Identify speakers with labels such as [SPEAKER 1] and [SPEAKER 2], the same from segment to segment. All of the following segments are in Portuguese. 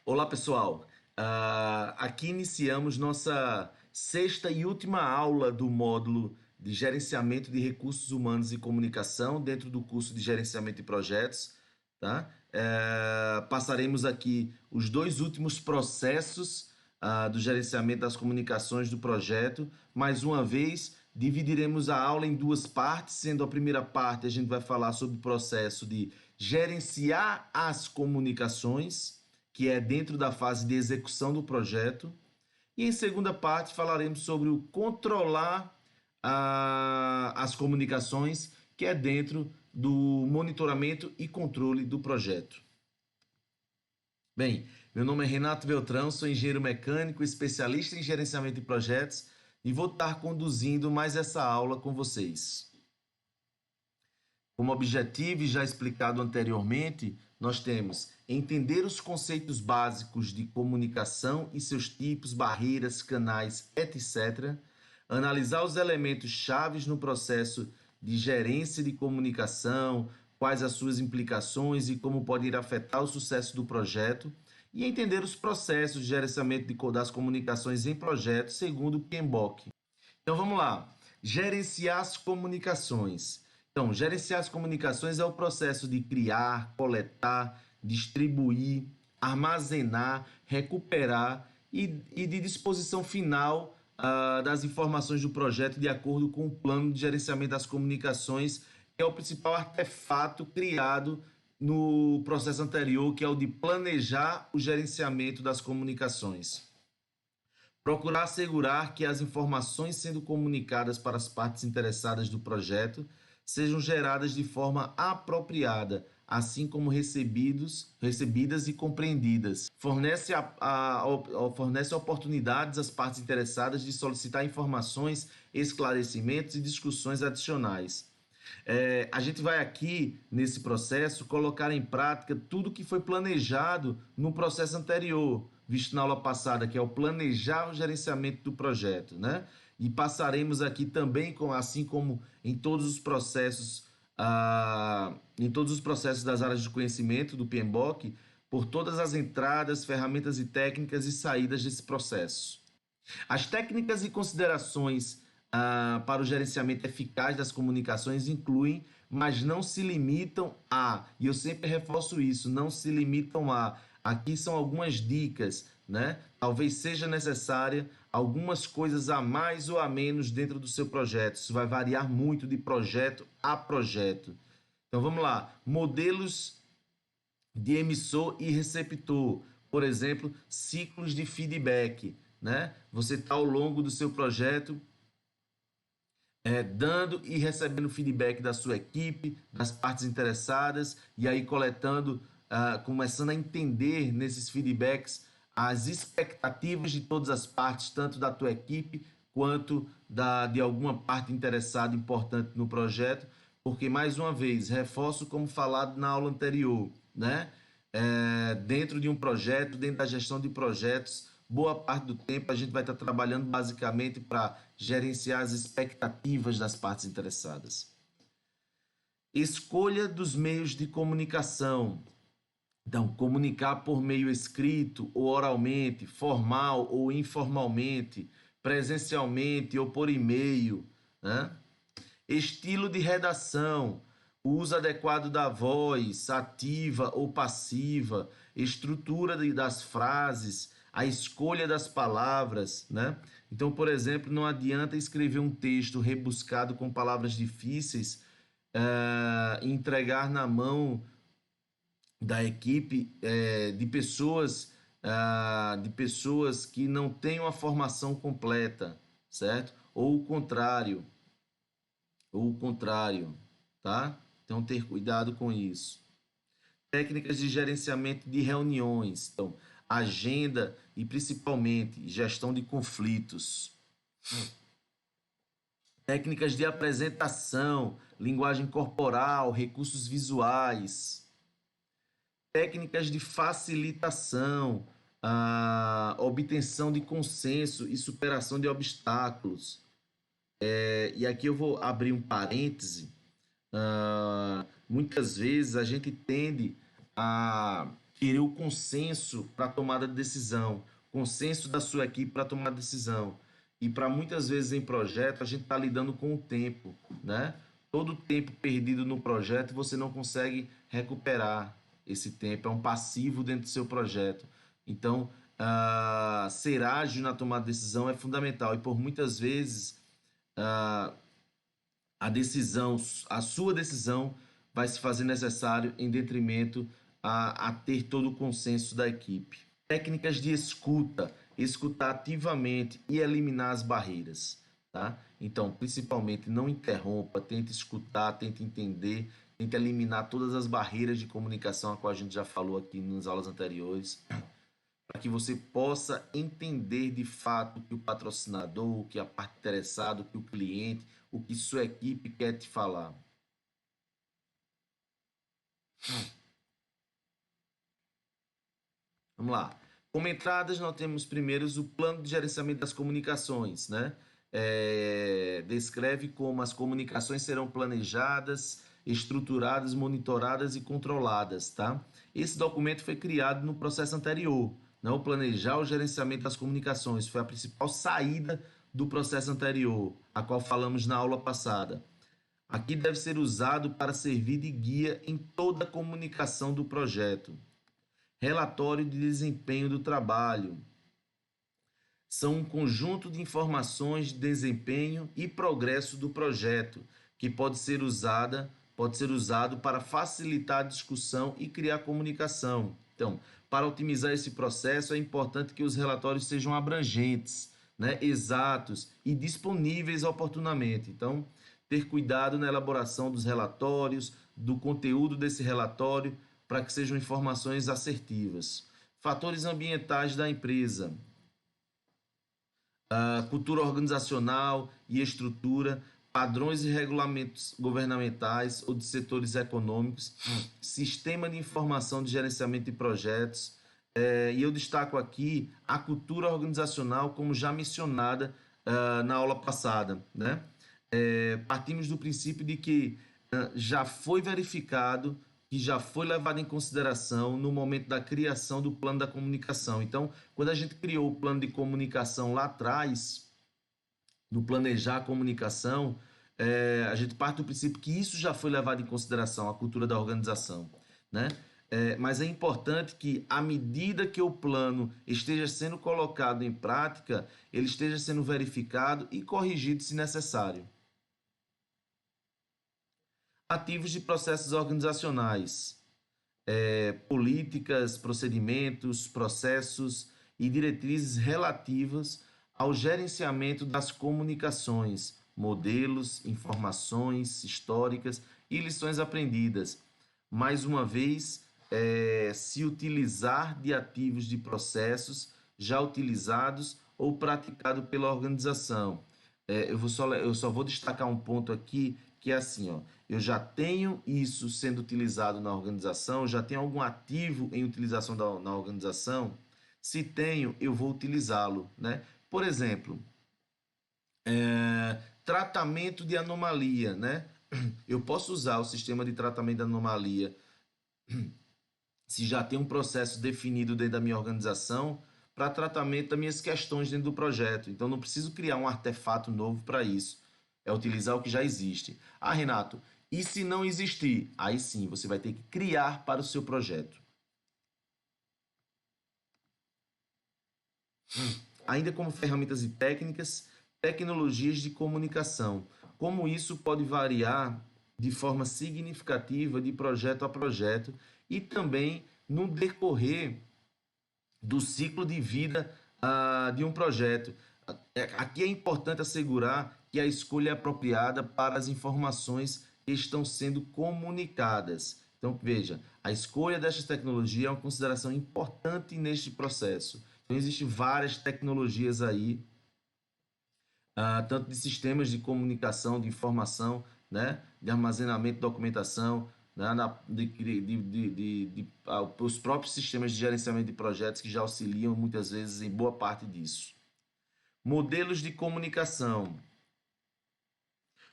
[SPEAKER 1] Olá, pessoal. Aqui iniciamos nossa sexta e última aula do módulo de Gerenciamento de Recursos Humanos e Comunicação dentro do curso de Gerenciamento de Projetos, tá? Passaremos aqui os dois últimos processos do gerenciamento das comunicações do projeto. Mais uma vez, dividiremos a aula em duas partes, sendo a primeira parte a gente vai falar sobre o processo de gerenciar as comunicações, que é dentro da fase de execução do projeto. E em segunda parte falaremos sobre o controlar as comunicações, que é dentro do monitoramento e controle do projeto. Bem, meu nome é Renato Beltrão, sou engenheiro mecânico, especialista em gerenciamento de projetos e vou estar conduzindo mais essa aula com vocês. Como objetivo e já explicado anteriormente, nós temos entender os conceitos básicos de comunicação e seus tipos, barreiras, canais, etc. Analisar os elementos chaves no processo de gerência de comunicação, quais as suas implicações e como podem afetar o sucesso do projeto. E entender os processos de gerenciamento das comunicações em projetos segundo o PMBOK. Então vamos lá. Gerenciar as comunicações. Então, gerenciar as comunicações é o processo de criar, coletar, distribuir, armazenar, recuperar e de disposição final das informações do projeto de acordo com o plano de gerenciamento das comunicações, que é o principal artefato criado no processo anterior, que é o de planejar o gerenciamento das comunicações. Procurar assegurar que as informações sendo comunicadas para as partes interessadas do projeto sejam geradas de forma apropriada, assim como recebidas e compreendidas. Fornece oportunidades às partes interessadas de solicitar informações, esclarecimentos e discussões adicionais. A gente vai aqui, nesse processo, colocar em prática tudo que foi planejado no processo anterior, visto na aula passada, que é o planejar o gerenciamento do projeto, né? E passaremos aqui também, assim como em todos os processos, das áreas de conhecimento do PMBOK, por todas as entradas, ferramentas e técnicas e saídas desse processo. As técnicas e considerações para o gerenciamento eficaz das comunicações incluem, mas não se limitam a, e eu sempre reforço isso, não se limitam a. Aqui são algumas dicas, né? Talvez seja necessária algumas coisas a mais ou a menos dentro do seu projeto. Isso vai variar muito de projeto a projeto. Então vamos lá. Modelos de emissor e receptor. Por exemplo, ciclos de feedback, né? Você está ao longo do seu projeto dando e recebendo feedback da sua equipe, das partes interessadas, e aí coletando, começando a entender nesses feedbacks as expectativas de todas as partes, tanto da tua equipe quanto de alguma parte interessada importante no projeto, porque, mais uma vez, reforço como falado na aula anterior, né? Dentro de um projeto, dentro da gestão de projetos, boa parte do tempo a gente vai estar trabalhando basicamente para gerenciar as expectativas das partes interessadas. Escolha dos meios de comunicação. Então, comunicar por meio escrito ou oralmente, formal ou informalmente, presencialmente ou por e-mail, né? Estilo de redação, o uso adequado da voz, ativa ou passiva, estrutura das frases, a escolha das palavras, né? Então, por exemplo, não adianta escrever um texto rebuscado com palavras difíceis e entregar na mão da equipe de pessoas que não têm uma formação completa, certo? Ou o contrário, tá? Então, ter cuidado com isso. Técnicas de gerenciamento de reuniões, então, agenda e principalmente gestão de conflitos. Técnicas de apresentação, linguagem corporal, recursos visuais. Técnicas de facilitação, obtenção de consenso e superação de obstáculos. E aqui eu vou abrir um parêntese. Muitas vezes a gente tende a querer o consenso para tomada de decisão, consenso da sua equipe para tomar decisão. E para muitas vezes em projeto a gente está lidando com o tempo, né? Todo o tempo perdido no projeto você não consegue recuperar esse tempo, é um passivo dentro do seu projeto. Então, ser ágil na tomada de decisão é fundamental e por muitas vezes a decisão, a sua decisão vai se fazer necessário em detrimento a ter todo o consenso da equipe. Técnicas de escuta, escutar ativamente e eliminar as barreiras, tá? Então, principalmente, não interrompa, tente escutar, tente entender, tente eliminar todas as barreiras de comunicação, a qual a gente já falou aqui nas aulas anteriores, para que você possa entender de fato o que o patrocinador, o que a parte interessada, o que o cliente, o que sua equipe quer te falar. Vamos lá. Como entradas, nós temos primeiro o plano de gerenciamento das comunicações, né? Descreve como as comunicações serão planejadas, estruturadas, monitoradas e controladas, tá? Esse documento foi criado no processo anterior, não planejar o gerenciamento das comunicações, foi a principal saída do processo anterior, a qual falamos na aula passada. Aqui deve ser usado para servir de guia em toda a comunicação do projeto. Relatório de desempenho do trabalho. São um conjunto de informações de desempenho e progresso do projeto, que pode ser usado para facilitar a discussão e criar comunicação. Então, para otimizar esse processo, é importante que os relatórios sejam abrangentes, né, exatos e disponíveis oportunamente. Então, ter cuidado na elaboração dos relatórios, do conteúdo desse relatório, para que sejam informações assertivas. Fatores ambientais da empresa. Cultura organizacional e estrutura, padrões e regulamentos governamentais ou de setores econômicos, sistema de informação de gerenciamento de projetos, e eu destaco aqui a cultura organizacional, como já mencionada na aula passada, né? Partimos do princípio de que já foi verificado, que já foi levado em consideração no momento da criação do plano da comunicação. Então, quando a gente criou o plano de comunicação lá atrás, no planejar a comunicação, a gente parte do princípio que isso já foi levado em consideração, a cultura da organização, né? Mas é importante que, à medida que o plano esteja sendo colocado em prática, ele esteja sendo verificado e corrigido se necessário. Ativos de processos organizacionais, políticas, procedimentos, processos e diretrizes relativas ao gerenciamento das comunicações, modelos, informações históricas e lições aprendidas. Mais uma vez, se utilizar de ativos de processos já utilizados ou praticados pela organização. Eu só vou destacar um ponto aqui, que é assim, ó, eu já tenho isso sendo utilizado na organização, já tenho algum ativo em utilização na organização. Se tenho, eu vou utilizá-lo, né? Por exemplo, tratamento de anomalia, né? Eu posso usar o sistema de tratamento de anomalia se já tem um processo definido dentro da minha organização para tratamento das minhas questões dentro do projeto. Então, não preciso criar um artefato novo para isso. É utilizar o que já existe. Ah, Renato, e se não existir? Aí sim, você vai ter que criar para o seu projeto. Ainda como ferramentas e técnicas, tecnologias de comunicação. Como isso pode variar de forma significativa de projeto a projeto e também no decorrer do ciclo de vida de um projeto. Aqui é importante assegurar que a escolha é apropriada para as informações que estão sendo comunicadas. Então, veja, a escolha desta tecnologia é uma consideração importante neste processo. Então, existem várias tecnologias aí, tanto de sistemas de comunicação, de informação, né, de armazenamento, documentação, né, os próprios sistemas de gerenciamento de projetos que já auxiliam muitas vezes em boa parte disso. Modelos de comunicação.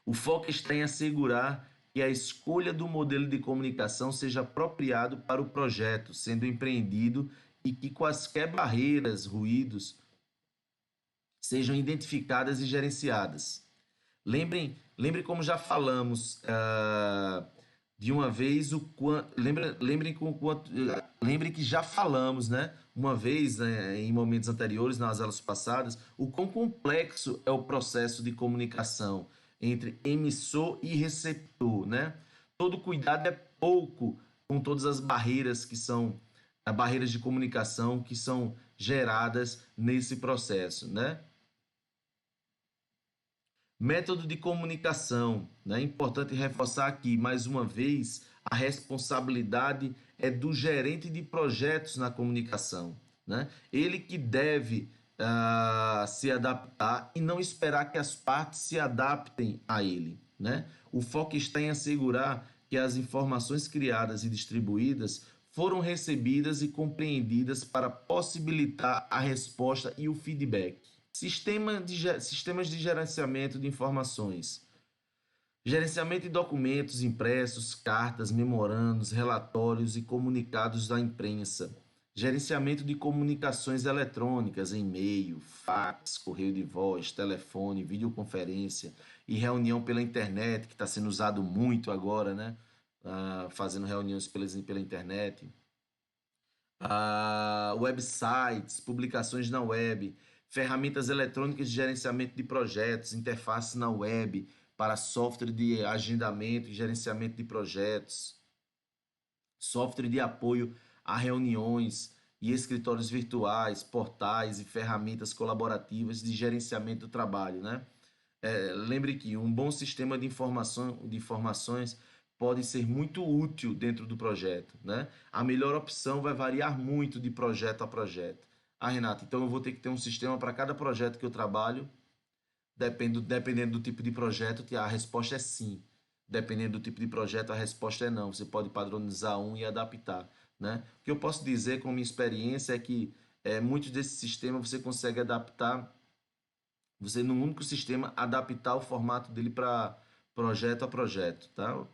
[SPEAKER 1] O foco está em assegurar que a escolha do modelo de comunicação seja apropriado para o projeto sendo empreendido e que quaisquer barreiras, ruídos, sejam identificadas e gerenciadas. Lembrem como já falamos de uma vez lembrem que já falamos, né, uma vez, em momentos anteriores, nas aulas passadas, o quão complexo é o processo de comunicação entre emissor e receptor, né? Todo cuidado é pouco com todas as barreiras que são barreiras de comunicação que são geradas nesse processo, né? Método de comunicação, né? É importante reforçar aqui, mais uma vez, a responsabilidade é do gerente de projetos na comunicação, né? Ele que deve se adaptar e não esperar que as partes se adaptem a ele, né? O foco está em assegurar que as informações criadas e distribuídas foram recebidas e compreendidas para possibilitar a resposta e o feedback. Sistemas de gerenciamento de informações. Gerenciamento de documentos impressos, cartas, memorandos, relatórios e comunicados da imprensa. Gerenciamento de comunicações eletrônicas, e-mail, fax, correio de voz, telefone, videoconferência e reunião pela internet, que está sendo usado muito agora, né? Fazendo reuniões pela internet. Websites, publicações na web, ferramentas eletrônicas de gerenciamento de projetos, interfaces na web para software de agendamento e gerenciamento de projetos, software de apoio a reuniões e escritórios virtuais, portais e ferramentas colaborativas de gerenciamento do trabalho, né? Lembre que um bom sistema de informações pode ser muito útil dentro do projeto, né? A melhor opção vai variar muito de projeto a projeto. Renata, então eu vou ter que ter um sistema para cada projeto que eu trabalho. Dependendo do tipo de projeto, a resposta é sim. Dependendo do tipo de projeto, a resposta é não. Você pode padronizar um e adaptar, né? O que eu posso dizer com minha experiência é que muitos desses sistemas você consegue adaptar, você num único sistema adaptar o formato dele para projeto a projeto, tá?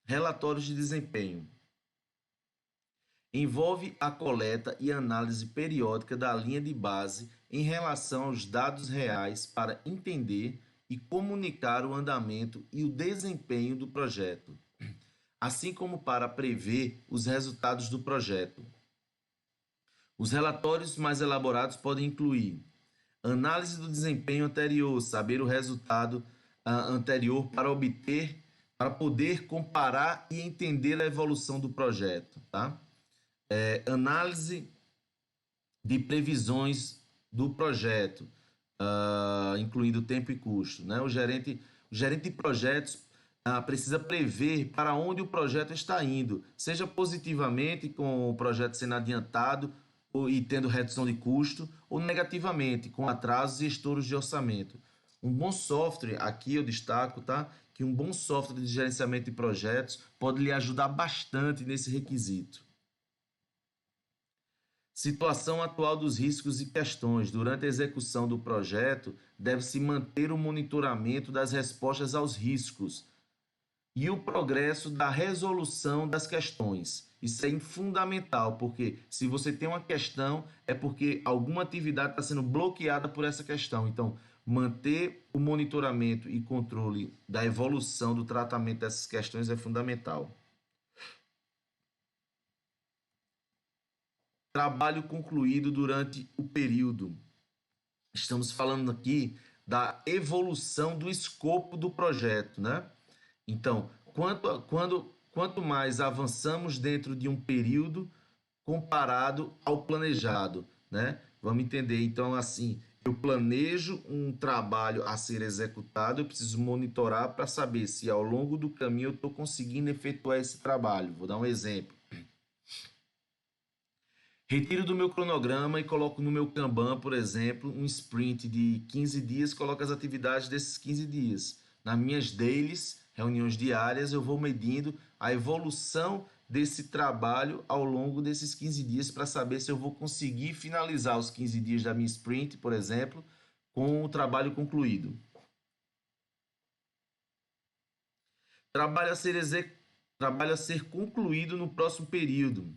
[SPEAKER 1] Relatórios de desempenho. Envolve a coleta e análise periódica da linha de base em relação aos dados reais para entender e comunicar o andamento e o desempenho do projeto, assim como para prever os resultados do projeto. Os relatórios mais elaborados podem incluir análise do desempenho anterior, saber o resultado anterior para poder comparar e entender a evolução do projeto, tá? Análise de previsões do projeto, incluindo tempo e custo, né? O gerente de projetos precisa prever para onde o projeto está indo, seja positivamente com o projeto sendo adiantado e tendo redução de custo, ou negativamente com atrasos e estouros de orçamento. Um bom software, aqui eu destaco, tá? Que um bom software de gerenciamento de projetos pode lhe ajudar bastante nesse requisito. Situação atual dos riscos e questões. Durante a execução do projeto, deve-se manter o monitoramento das respostas aos riscos e o progresso da resolução das questões. Isso é fundamental, porque se você tem uma questão, é porque alguma atividade está sendo bloqueada por essa questão. Então, manter o monitoramento e controle da evolução do tratamento dessas questões é fundamental. Trabalho concluído durante o período. Estamos falando aqui da evolução do escopo do projeto, né? Então, quanto mais avançamos dentro de um período comparado ao planejado, né? Vamos entender. Então, assim, eu planejo um trabalho a ser executado, eu preciso monitorar para saber se ao longo do caminho eu estou conseguindo efetuar esse trabalho. Vou dar um exemplo. Retiro do meu cronograma e coloco no meu Kanban, por exemplo, um sprint de 15 dias, coloco as atividades desses 15 dias. Nas minhas dailies, reuniões diárias, eu vou medindo a evolução desse trabalho ao longo desses 15 dias para saber se eu vou conseguir finalizar os 15 dias da minha sprint, por exemplo, com o trabalho concluído. Trabalho a ser concluído no próximo período.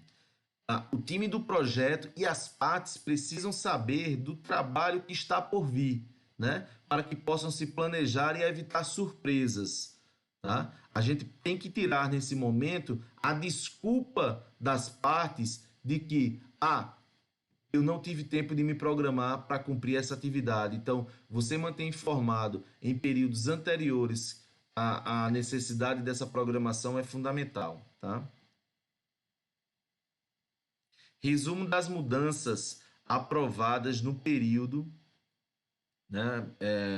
[SPEAKER 1] O time do projeto e as partes precisam saber do trabalho que está por vir, né? Para que possam se planejar e evitar surpresas. Tá? A gente tem que tirar nesse momento a desculpa das partes de que eu não tive tempo de me programar para cumprir essa atividade. Então, você manter informado em períodos anteriores a necessidade dessa programação é fundamental. Tá? Resumo das mudanças aprovadas no período, né?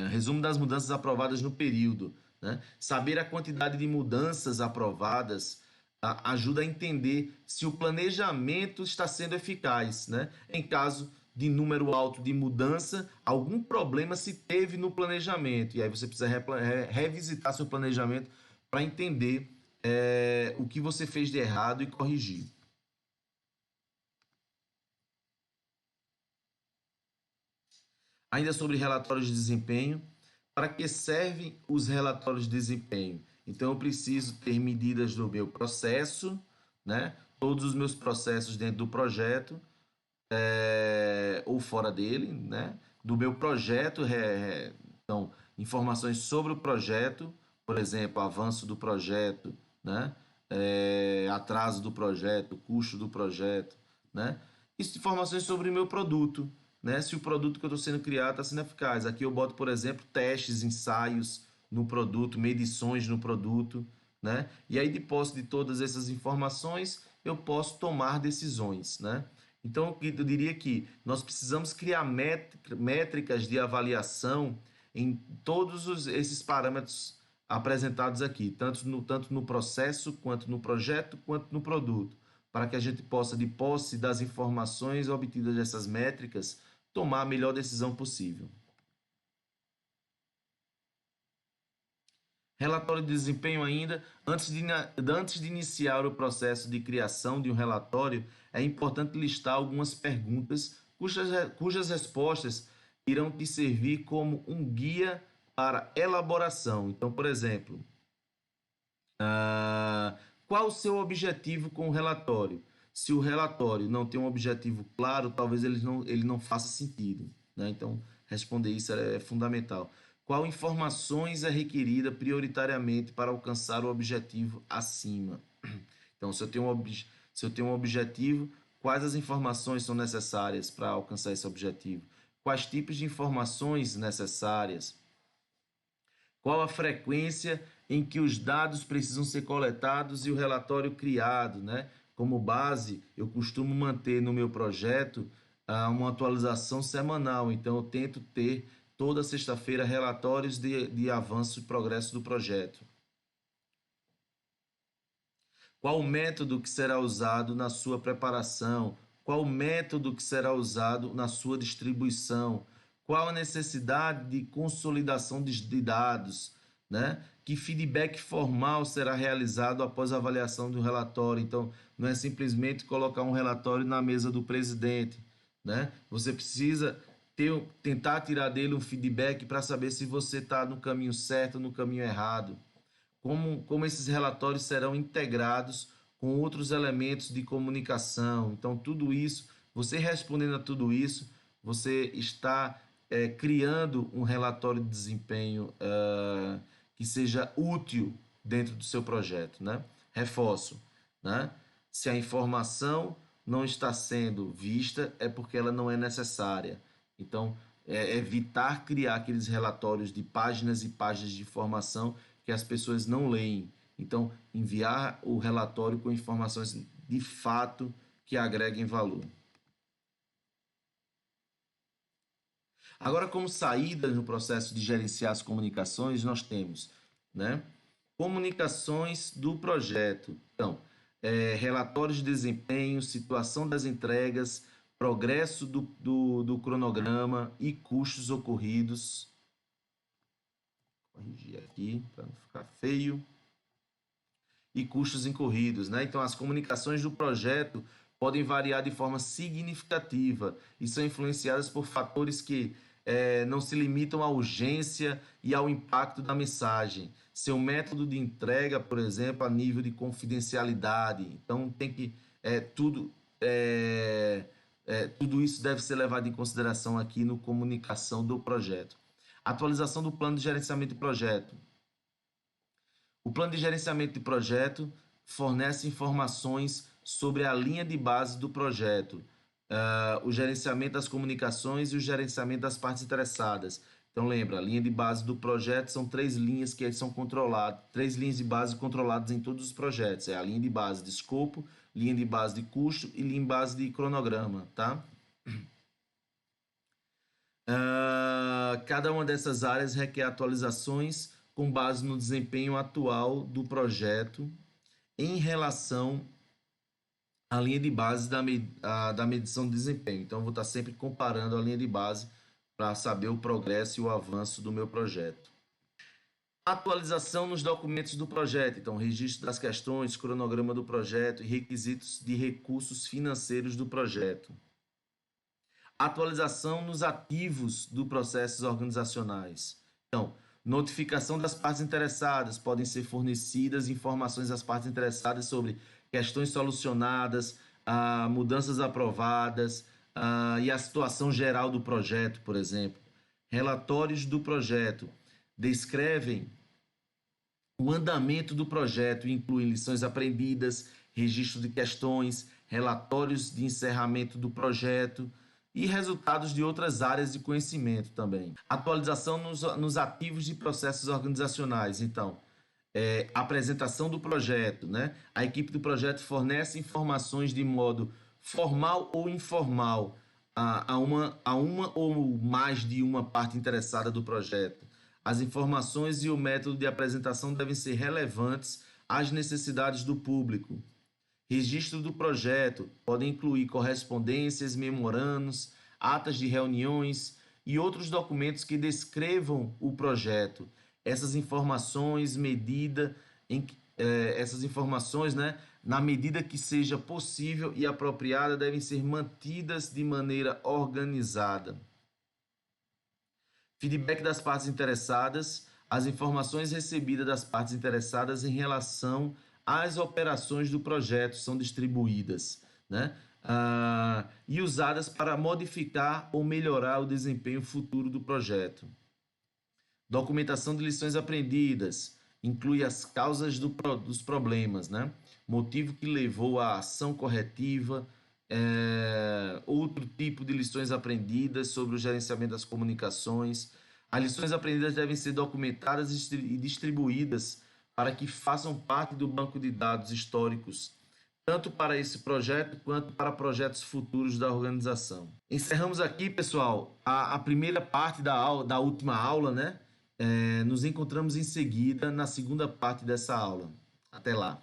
[SPEAKER 1] Resumo das mudanças aprovadas no período, né? Saber a quantidade de mudanças aprovadas ajuda a entender se o planejamento está sendo eficaz, né? Em caso de número alto de mudança, algum problema se teve no planejamento, e aí você precisa revisitar seu planejamento para entender o que você fez de errado e corrigir. Ainda sobre relatórios de desempenho, para que servem os relatórios de desempenho? Então, eu preciso ter medidas do meu processo, né? Todos os meus processos dentro do projeto, ou fora dele, né? Do meu projeto, então, informações sobre o projeto, por exemplo, avanço do projeto, né? Atraso do projeto, custo do projeto, né? Isso, informações sobre o meu produto, né? Se o produto que eu estou sendo criado está sendo eficaz. Aqui eu boto, por exemplo, testes, ensaios no produto, medições no produto, né? E aí, de posse de todas essas informações, eu posso tomar decisões, né? Então, eu diria que nós precisamos criar métricas de avaliação em todos esses parâmetros apresentados aqui, tanto no processo, quanto no projeto, quanto no produto, para que a gente possa, de posse das informações obtidas dessas métricas, tomar a melhor decisão possível. Relatório de desempenho ainda. Antes de iniciar o processo de criação de um relatório, é importante listar algumas perguntas cujas respostas irão te servir como um guia para elaboração. Então, por exemplo, qual o seu objetivo com o relatório? Se o relatório não tem um objetivo claro, talvez ele não faça sentido, né? Então, responder isso é fundamental. Qual informações é requerida prioritariamente para alcançar o objetivo acima? Então, se eu tenho um objetivo, quais as informações são necessárias para alcançar esse objetivo? Quais tipos de informações necessárias? Qual a frequência em que os dados precisam ser coletados e o relatório criado, né? Como base, eu costumo manter no meu projeto uma atualização semanal, então eu tento ter toda sexta-feira relatórios de avanço e progresso do projeto. Qual o método que será usado na sua preparação? Qual o método que será usado na sua distribuição? Qual a necessidade de consolidação de dados, né? Que feedback formal será realizado após a avaliação do relatório? Então, não é simplesmente colocar um relatório na mesa do presidente, né? Você precisa tentar tirar dele um feedback para saber se você está no caminho certo ou no caminho errado. Como esses relatórios serão integrados com outros elementos de comunicação. Então, tudo isso, você respondendo a tudo isso, você está criando um relatório de desempenho que seja útil dentro do seu projeto, né? Reforço, né? Se a informação não está sendo vista, é porque ela não é necessária. Então, evitar criar aqueles relatórios de páginas e páginas de informação que as pessoas não leem. Então, enviar o relatório com informações de fato que agreguem valor. Agora, como saída no processo de gerenciar as comunicações, nós temos, né, comunicações do projeto. Então, relatórios de desempenho, situação das entregas, progresso do cronograma e custos ocorridos. Vou corrigir aqui para não ficar feio. E custos incorridos, né? Então, as comunicações do projeto podem variar de forma significativa e são influenciadas por fatores que não se limitam à urgência e ao impacto da mensagem. Seu método de entrega, por exemplo, a nível de confidencialidade. Então, tem que tudo isso deve ser levado em consideração aqui no comunicação do projeto. Atualização do plano de gerenciamento de projeto. O plano de gerenciamento de projeto fornece informações sobre a linha de base do projeto, o gerenciamento das comunicações e o gerenciamento das partes interessadas. Então lembra, a linha de base do projeto são 3 linhas que são controladas, 3 linhas de base controladas em todos os projetos. É a linha de base de escopo, linha de base de custo e linha de base de cronograma, tá? Cada uma dessas áreas requer atualizações com base no desempenho atual do projeto em relação à linha de base da medição de desempenho. Então, eu vou estar sempre comparando a linha de base para saber o progresso e o avanço do meu projeto. Atualização nos documentos do projeto. Então, registro das questões, cronograma do projeto e requisitos de recursos financeiros do projeto. Atualização nos ativos dos processos organizacionais. Então, notificação das partes interessadas. Podem ser fornecidas informações às partes interessadas sobre questões solucionadas, mudanças aprovadas e a situação geral do projeto, por exemplo. Relatórios do projeto descrevem o andamento do projeto e incluem lições aprendidas, registro de questões, relatórios de encerramento do projeto e resultados de outras áreas de conhecimento também. Atualização nos ativos de processos organizacionais. Então, apresentação do projeto, né? A equipe do projeto fornece informações de modo formal ou informal a uma ou mais de uma parte interessada do projeto. As informações e o método de apresentação devem ser relevantes às necessidades do público. Registro do projeto pode incluir correspondências, memorandos, atas de reuniões e outros documentos que descrevam o projeto. Essas informações, né, na medida que seja possível e apropriada, devem ser mantidas de maneira organizada. Feedback das partes interessadas. As informações recebidas das partes interessadas em relação às operações do projeto são distribuídas, né? E usadas para modificar ou melhorar o desempenho futuro do projeto. Documentação de lições aprendidas. Inclui as causas dos problemas, né? Motivo que levou à ação corretiva, outro tipo de lições aprendidas sobre o gerenciamento das comunicações. As lições aprendidas devem ser documentadas e distribuídas para que façam parte do banco de dados históricos, tanto para esse projeto quanto para projetos futuros da organização. Encerramos aqui, pessoal, a primeira parte da última aula, né? Nos encontramos em seguida na segunda parte dessa aula. Até lá!